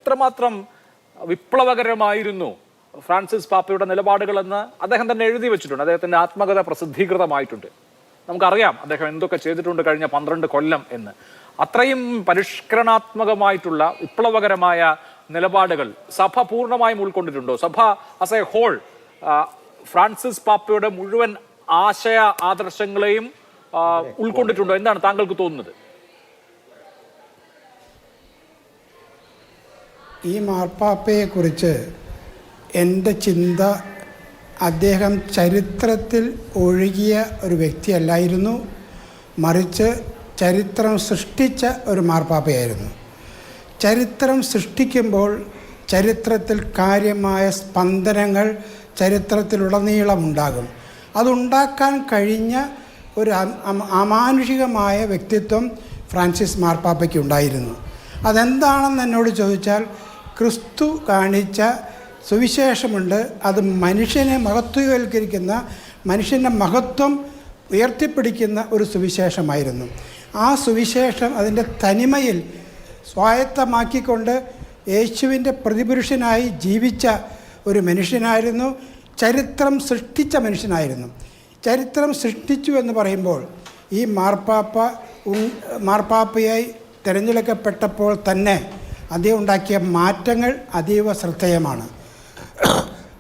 എത്രമാത്രം വിപ്ലവകരമായിരുന്നു ഫ്രാൻസിസ് പാപ്പയുടെ നിലപാടുകളെന്ന് അദ്ദേഹം തന്നെ എഴുതി വെച്ചിട്ടുണ്ട്. അദ്ദേഹത്തിന്റെ ആത്മകഥ പ്രസിദ്ധീകൃതമായിട്ടുണ്ട്. നമുക്കറിയാം അദ്ദേഹം എന്തൊക്കെ ചെയ്തിട്ടുണ്ട് കഴിഞ്ഞ 12 കൊല്ലം എന്ന്. അത്രയും പരിഷ്കരണാത്മകമായിട്ടുള്ള വിപ്ലവകരമായ നിലപാടുകൾ സഭ പൂർണ്ണമായും ഉൾക്കൊണ്ടിട്ടുണ്ടോ? സഭ ആസ് എ ഹോൾ ഫ്രാൻസിസ് പാപ്പയുടെ മുഴുവൻ ആശയ ആദർശങ്ങളെയും ഉൾക്കൊണ്ടിട്ടുണ്ടോ? എന്താണ് താങ്കൾക്ക് തോന്നുന്നത്? ഈ മാർപ്പാപ്പയെക്കുറിച്ച് എൻ്റെ ചിന്ത, അദ്ദേഹം ചരിത്രത്തിൽ ഒഴുകിയ ഒരു വ്യക്തിയല്ലായിരുന്നു, മറിച്ച് ചരിത്രം സൃഷ്ടിച്ച ഒരു മാർപ്പാപ്പയായിരുന്നു. ചരിത്രം സൃഷ്ടിക്കുമ്പോൾ ചരിത്രത്തിൽ കാര്യമായ സ്പന്ദനങ്ങൾ ചരിത്രത്തിലുടനീളമുണ്ടാകും. അതുണ്ടാക്കാൻ കഴിഞ്ഞ ഒരു അമാനുഷികമായ വ്യക്തിത്വം ഫ്രാൻസിസ് മാർപ്പാപ്പയ്ക്ക് ഉണ്ടായിരുന്നു. അതെന്താണെന്ന് എന്നോട് ചോദിച്ചാൽ, ക്രിസ്തു കാണിച്ച സുവിശേഷമുണ്ട്. അത് മനുഷ്യനെ മഹത്വവൽക്കരിക്കുന്ന, മനുഷ്യൻ്റെ മഹത്വം ഉയർത്തിപ്പിടിക്കുന്ന ഒരു സുവിശേഷമായിരുന്നു. ആ സുവിശേഷം അതിൻ്റെ തനിമയിൽ സ്വായത്തമാക്കിക്കൊണ്ട് യേശുവിൻ്റെ പ്രതിപുരുഷനായി ജീവിച്ച ഒരു മനുഷ്യനായിരുന്നു. ചരിത്രം സൃഷ്ടിച്ച മനുഷ്യനായിരുന്നു. ചരിത്രം സൃഷ്ടിച്ചു എന്ന് പറയുമ്പോൾ ഈ മാർപ്പാപ്പയായി തിരഞ്ഞെടുക്കപ്പെട്ടപ്പോൾ തന്നെ അദ്ദേഹം ഉണ്ടാക്കിയ മാറ്റങ്ങൾ അതീവ ശ്രദ്ധേയമാണ്.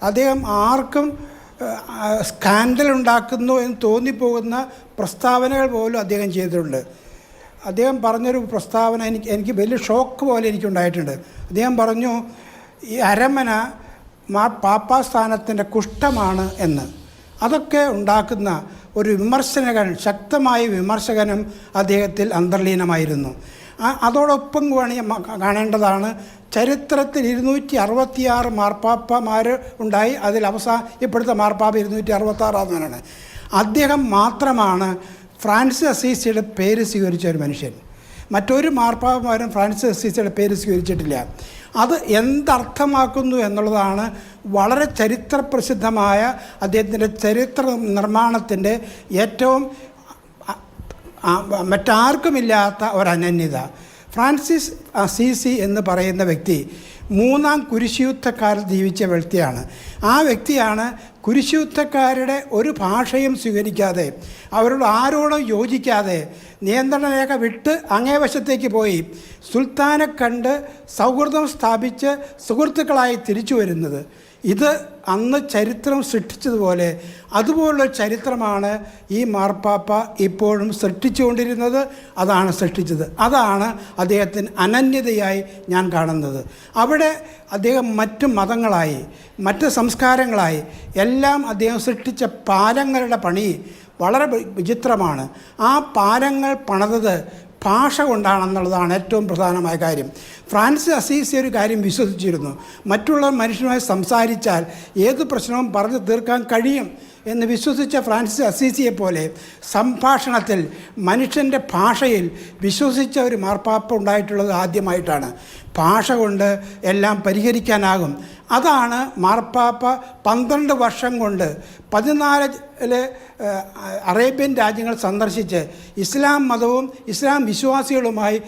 അദ്ദേഹം ആർക്കും സ്കാൻഡൽ ഉണ്ടാക്കുന്നു എന്ന് തോന്നിപ്പോകുന്ന പ്രസ്താവനകൾ പോലും അദ്ദേഹം ചെയ്തിട്ടുണ്ട്. അദ്ദേഹം പറഞ്ഞൊരു പ്രസ്താവന എനിക്ക് വലിയ ഷോക്ക് പോലെ എനിക്കുണ്ടായിട്ടുണ്ട്. അദ്ദേഹം പറഞ്ഞു, ഈ അരമന പാപ്പാസ്ഥാനത്തിൻ്റെ കുഷ്ഠമാണ് എന്ന്. അതൊക്കെ ഉണ്ടാക്കുന്ന ഒരു ശക്തമായ വിമർശകനും അദ്ദേഹത്തിൽ അന്തർലീനമായിരുന്നു. അതോടൊപ്പം കാണേണ്ടതാണ്, ചരിത്രത്തിൽ 266 മാർപ്പാപ്പമാർ ഉണ്ടായി. അതിൽ ഇപ്പോഴത്തെ മാർപ്പാപ്പ 266 അദ്ദേഹം മാത്രമാണ് ഫ്രാൻസിസ് അസീസിയുടെ പേര് സ്വീകരിച്ച ഒരു മനുഷ്യൻ. മറ്റൊരു മാർപ്പാപ്പമാരും ഫ്രാൻസിസ് അസീസിയുടെ പേര് സ്വീകരിച്ചിട്ടില്ല. അത് എന്തർത്ഥമാക്കുന്നു എന്നുള്ളതാണ് വളരെ ചരിത്രപ്രസിദ്ധമായ അദ്ദേഹത്തിൻ്റെ ചരിത്ര നിർമ്മാണത്തിൻ്റെ ഏറ്റവും മറ്റാർക്കുമില്ലാത്ത ഒരനന്യത. ഫ്രാൻസിസ് അസീസി എന്ന് പറയുന്ന വ്യക്തി 3-ാം കുരിശുയുദ്ധക്കാലത്ത് ജീവിച്ച വ്യക്തിയാണ്. ആ വ്യക്തിയാണ് കുരിശുയുദ്ധക്കാരുടെ ഒരു ഭാഷയും സ്വീകരിക്കാതെ, അവരോട് ആരോടും യോജിക്കാതെ, നിയന്ത്രണരേഖ വിട്ട് അങ്ങേവശത്തേക്ക് പോയി സുൽത്താനെ കണ്ട് സൗഹൃദം സ്ഥാപിച്ച് സുഹൃത്തുക്കളായി തിരിച്ചു വരുന്നത്. ഇത് അന്ന് ചരിത്രം സൃഷ്ടിച്ചതുപോലെ അതുപോലുള്ള ചരിത്രമാണ് ഈ മാർപ്പാപ്പ ഇപ്പോഴും സൃഷ്ടിച്ചുകൊണ്ടിരുന്നത്. അതാണ് സൃഷ്ടിച്ചത്. അതാണ് അദ്ദേഹത്തിന് അനന്യതയായി ഞാൻ കാണുന്നത്. അവിടെ അദ്ദേഹം മറ്റ് മതങ്ങളായി, മറ്റ് സംസ്കാരങ്ങളായി എല്ലാം അദ്ദേഹം സൃഷ്ടിച്ച പാലങ്ങളുടെ പണി വളരെ വിചിത്രമാണ്. ആ പാലങ്ങൾ പണിതത് ഭാഷ കൊണ്ടാണെന്നുള്ളതാണ് ഏറ്റവും പ്രധാനമായ കാര്യം. ഫ്രാൻസിസ് അസീസി ഒരു കാര്യം വിശ്വസിച്ചിരുന്നു, മറ്റുള്ള മനുഷ്യനുമായി സംസാരിച്ചാൽ ഏത് പ്രശ്നവും പറഞ്ഞു തീർക്കാൻ കഴിയും എന്ന് വിശ്വസിച്ച ഫ്രാൻസിസ് അസീസിയെ പോലെ സംഭാഷണത്തിൽ മനുഷ്യൻ്റെ ഭാഷയിൽ വിശ്വസിച്ച ഒരു മാർപ്പാപ്പ ഉണ്ടായിട്ടുള്ളത് ആദ്യമായിട്ടാണ്. ഭാഷ കൊണ്ട് എല്ലാം പരിഹരിക്കാനാകും. അതാണ് മാർപ്പാപ്പ 12 വർഷം കൊണ്ട് 14 അറേബ്യൻ രാജ്യങ്ങൾ സന്ദർശിച്ച് ഇസ്ലാം മതവും ഇസ്ലാം വിശ്വാസികളുമായി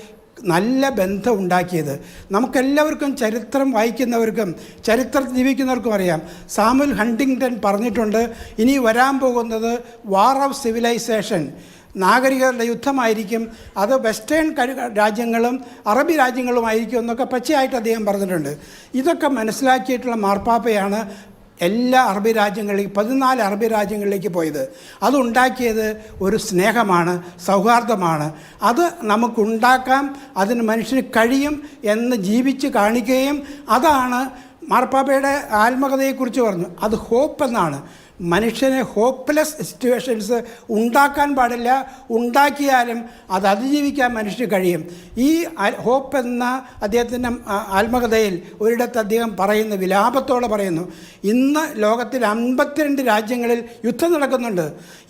നല്ല ബന്ധം ഉണ്ടാക്കിയത്. നമുക്കെല്ലാവർക്കും ചരിത്രം വായിക്കുന്നവർക്കും ചരിത്രം ജീവിക്കുന്നവർക്കും അറിയാം. സാമുവൽ ഹണ്ടിങ്ടൺ പറഞ്ഞിട്ടുണ്ട്, ഇനി വരാൻ പോകുന്നത് വാർ ഓഫ് സിവിലൈസേഷൻ, നാഗരികതയുടെ യുദ്ധമായിരിക്കും. അത് വെസ്റ്റേൺ രാജ്യങ്ങളും അറബി രാജ്യങ്ങളുമായിരിക്കും എന്നൊക്കെ പച്ചയായിട്ട് അദ്ദേഹം പറഞ്ഞിട്ടുണ്ട്. ഇതൊക്കെ മനസ്സിലാക്കിയിട്ടുള്ള മാർപ്പാപ്പയാണ് എല്ലാ അറബി രാജ്യങ്ങളിലേക്ക് 14 അറബി രാജ്യങ്ങളിലേക്ക് പോയത്. അതുണ്ടാക്കിയത് ഒരു സ്നേഹമാണ്, സൗഹാർദ്ദമാണ്. അത് നമുക്കുണ്ടാക്കാം, അതിന് മനുഷ്യന് കഴിയും എന്ന് ജീവിച്ച് കാണിക്കുകയും, അതാണ് മാർപ്പാപ്പയുടെ ആത്മകഥയെക്കുറിച്ച് പറഞ്ഞു. അത് ഹോപ്പ് എന്നാണ്. മനുഷ്യനെ ഹോപ്പ്ലെസ് സിറ്റുവേഷൻസ് ഉണ്ടാക്കാൻ പാടില്ല. ഉണ്ടാക്കിയാലും അത് അതിജീവിക്കാൻ മനുഷ്യന് കഴിയും. ഈ ഹോപ്പ് എന്ന അദ്ദേഹത്തിൻ്റെ ആത്മകഥയിൽ ഒരിടത്ത് അദ്ദേഹം പറയുന്ന, വിലാപത്തോടെ പറയുന്നു, ഇന്ന് ലോകത്തിൽ 52 രാജ്യങ്ങളിൽ യുദ്ധം നടക്കുന്നുണ്ട്.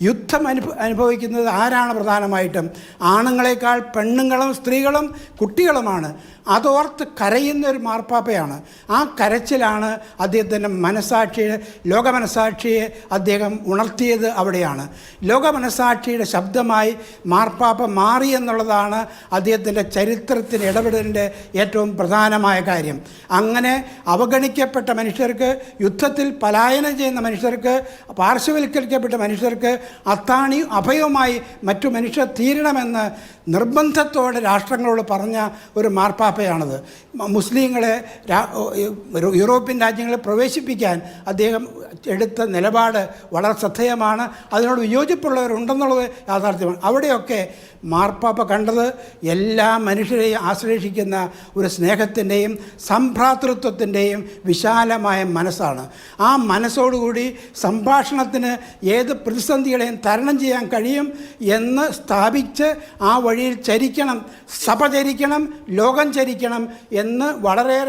യുദ്ധം അനുഭവിക്കുന്നത് ആരാണ്? പ്രധാനമായിട്ടും ആണുങ്ങളെക്കാൾ പെണ്ണുങ്ങളും സ്ത്രീകളും കുട്ടികളുമാണ്. അതോർത്ത് കരയുന്ന ഒരു മാർപ്പാപ്പയാണ്. ആ കരച്ചിലാണ് അദ്ദേഹത്തിൻ്റെ മനസാക്ഷിയെ, ലോകമനസാക്ഷിയെ അദ്ദേഹം ഉണർത്തിയത് അവിടെയാണ്. ലോകമനസാക്ഷിയുടെ ശബ്ദമായി മാർപ്പാപ്പ മാറി എന്നുള്ളതാണ് അദ്ദേഹത്തിൻ്റെ ചരിത്രത്തിന് ഇടപെടലിൻ്റെ ഏറ്റവും പ്രധാനമായ കാര്യം. അങ്ങനെ അവഗണിക്കപ്പെട്ട മനുഷ്യർക്ക്, യുദ്ധത്തിൽ പലായനം ചെയ്യുന്ന മനുഷ്യർക്ക്, പാർശ്വവൽക്കരിക്കപ്പെട്ട മനുഷ്യർക്ക് അത്താണി അഭയവുമായി മറ്റു മനുഷ്യർ തീരണമെന്ന് നിർബന്ധത്തോടെ രാഷ്ട്രങ്ങളോട് പറഞ്ഞ ഒരു മാർപ്പാപ്പയാണത്. മുസ്ലിങ്ങളെ യൂറോപ്യൻ രാജ്യങ്ങളിൽ പ്രവേശിപ്പിക്കാൻ അദ്ദേഹം എടുത്ത നിലപാട് വളരെ ശ്രദ്ധേയമാണ്. അതിനോട് വിയോജിപ്പുള്ളവരുണ്ടെന്നുള്ളത് യാഥാർത്ഥ്യമാണ്. അവിടെയൊക്കെ മാർപ്പാപ്പ കണ്ടത് എല്ലാ മനുഷ്യരെയും ആശ്ലേഷിക്കുന്ന ഒരു സ്നേഹത്തിൻ്റെയും സംഭ്രാതൃത്വത്തിൻ്റെയും വിശാലമായ മനസ്സാണ്. ആ മനസ്സോടുകൂടി സംഭാഷണത്തിന് ഏത് പ്രതിസന്ധികളെയും തരണം ചെയ്യാൻ കഴിയും എന്ന് സ്ഥാപിച്ച് ആ വഴിയിൽ ചരിക്കണം, സഭ ചരിക്കണം, ലോകം ചരിക്കണം എന്ന് വളരെ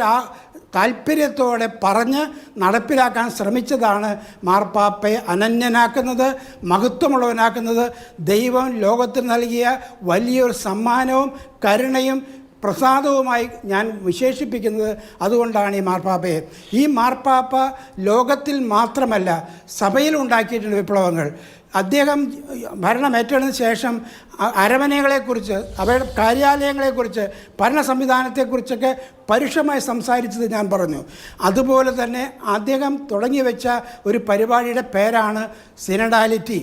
താല്പര്യത്തോടെ പറഞ്ഞ് നടപ്പിലാക്കാൻ ശ്രമിച്ചതാണ് മാർപ്പാപ്പയെ അനന്യനാക്കുന്നത്, മഹത്വമുള്ളവനാക്കുന്നത്. ദൈവം ലോകത്തിന് നൽകിയ വലിയൊരു സമ്മാനവും കരുണയും പ്രസാദവുമായി ഞാൻ വിശേഷിപ്പിക്കുന്നത് അതുകൊണ്ടാണ് ഈ മാർപ്പാപ്പയെ. ഈ മാർപ്പാപ്പ ലോകത്തിൽ മാത്രമല്ല സഭയിൽ ഉണ്ടാക്കിയിട്ടുണ്ട് വിപ്ലവങ്ങൾ. അദ്ദേഹം ഭരണം ഏറ്റെടുത്തതിന് ശേഷം അരമനകളെക്കുറിച്ച്, അവയുടെ കാര്യാലയങ്ങളെക്കുറിച്ച്, ഭരണ സംവിധാനത്തെക്കുറിച്ചൊക്കെ പരുഷമായി സംസാരിച്ചത് ഞാൻ പറഞ്ഞു. അതുപോലെ തന്നെ അദ്ദേഹം തുടങ്ങി വെച്ച ഒരു പരിപാടിയുടെ പേരാണ് സിനഡാലിറ്റി.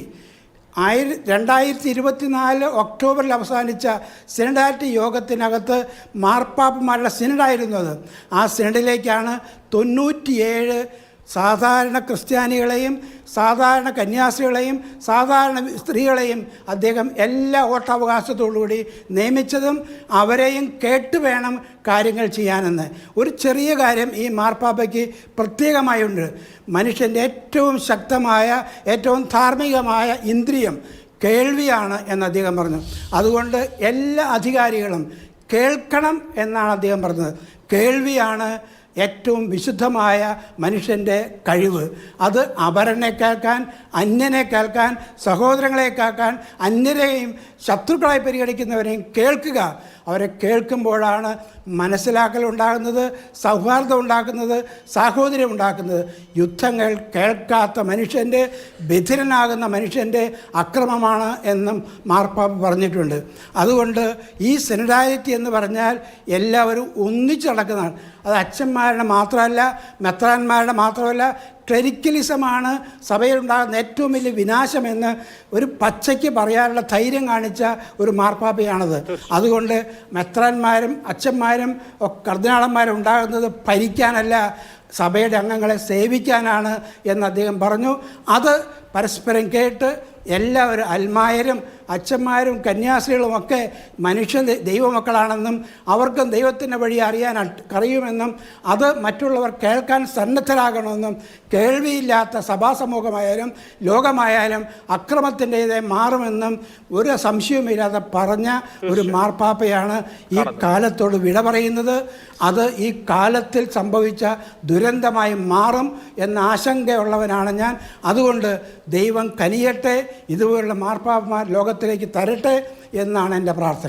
2024 ഒക്ടോബറിൽ അവസാനിച്ച സിനഡാലിറ്റി യോഗത്തിനകത്ത് മാർപ്പാപ്പമാരുടെ സിനഡായിരുന്നു അത്. ആ സിനഡിലേക്കാണ് 97 സാധാരണ ക്രിസ്ത്യാനികളെയും സാധാരണ കന്യാസ്ത്രീകളെയും സാധാരണ സ്ത്രീകളെയും അദ്ദേഹം എല്ലാ വോട്ടവകാശത്തോടുകൂടി നിയമിച്ചതും അവരെയും കേട്ട് വേണം കാര്യങ്ങൾ ചെയ്യാനെന്ന്. ഒരു ചെറിയ കാര്യം ഈ മാർപ്പാപ്പയ്ക്ക് പ്രത്യേകമായുണ്ട്. മനുഷ്യൻ്റെ ഏറ്റവും ശക്തമായ, ഏറ്റവും ധാർമ്മികമായ ഇന്ദ്രിയം കേൾവിയാണ് എന്ന് അദ്ദേഹം പറഞ്ഞു. അതുകൊണ്ട് എല്ലാ അധികാരികളും കേൾക്കണം എന്നാണ് അദ്ദേഹം പറഞ്ഞത്. കേൾവിയാണ് ഏറ്റവും വിശുദ്ധമായ മനുഷ്യൻ്റെ കഴിവ്. അത് അപരനെ കേൾക്കാൻ, അന്യനെ കേൾക്കാൻ, സഹോദരങ്ങളെ കേൾക്കാൻ, അന്യരെയും ശത്രുക്കളായി പരിഗണിക്കുന്നവരെയും കേൾക്കുക. അവരെ കേൾക്കുമ്പോഴാണ് മനസ്സിലാക്കൽ ഉണ്ടാകുന്നത്, സൗഹാർദ്ദം ഉണ്ടാക്കുന്നത്, സാഹോദര്യം ഉണ്ടാക്കുന്നത്. യുദ്ധങ്ങൾ കേൾക്കാത്ത മനുഷ്യൻ്റെ, ബധിരനാകുന്ന മനുഷ്യൻ്റെ അക്രമമാണ് എന്നും മാർപ്പാപ്പ പറഞ്ഞിട്ടുണ്ട്. അതുകൊണ്ട് ഈ സിനഡാലിറ്റി എന്ന് പറഞ്ഞാൽ എല്ലാവരും ഒന്നിച്ച് നടക്കുന്നതാണ്. അത് അച്ഛന്മാരുടെ മാത്രമല്ല, മെത്രാന്മാരുടെ മാത്രമല്ല, ക്ലെരിക്കലിസമാണ് സഭയിലുണ്ടാകുന്ന ഏറ്റവും വലിയ വിനാശമെന്ന് ഒരു പച്ചയ്ക്ക് പറയാനുള്ള ധൈര്യം കാണിച്ച ഒരു മാർപ്പാപ്പയാണത്. അതുകൊണ്ട് മെത്രാന്മാരും അച്ഛന്മാരും കർദിനാളന്മാരും ഉണ്ടാകുന്നത് ഭരിക്കാനല്ല, സഭയുടെ അംഗങ്ങളെ സേവിക്കാനാണ് എന്ന് അദ്ദേഹം പറഞ്ഞു. അത് പരസ്പരം കേട്ട് എല്ലാവരും അൽമായരും അച്ഛന്മാരും കന്യാസ്ത്രീകളുമൊക്കെ മനുഷ്യ ദൈവമക്കളാണെന്നും അവർക്കും ദൈവത്തിൻ്റെ വഴി അറിയാൻ കഴിയുമെന്നും അത് മറ്റുള്ളവർ കേൾക്കാൻ സന്നദ്ധരാകണമെന്നും കേൾവിയില്ലാത്ത സഭാസമൂഹമായാലും ലോകമായാലും അക്രമത്തിൻ്റേതായി മാറുമെന്നും ഒരു സംശയവുമില്ലാതെ പറഞ്ഞ ഒരു മാർപ്പാപ്പയാണ് ഈ കാലത്തോട് വിട പറയുന്നത്. അത് ഈ കാലത്തിൽ സംഭവിച്ച ദുരന്തമായി മാറും എന്ന ആശങ്കയുള്ളവനാണ് ഞാൻ. അതുകൊണ്ട് ദൈവം കനിയട്ടെ, ഇതുപോലുള്ള മാർപ്പാപ്പമാർ ലോകത്തിലേക്ക് തരട്ടെ എന്നാണ് എൻ്റെ പ്രാർത്ഥന.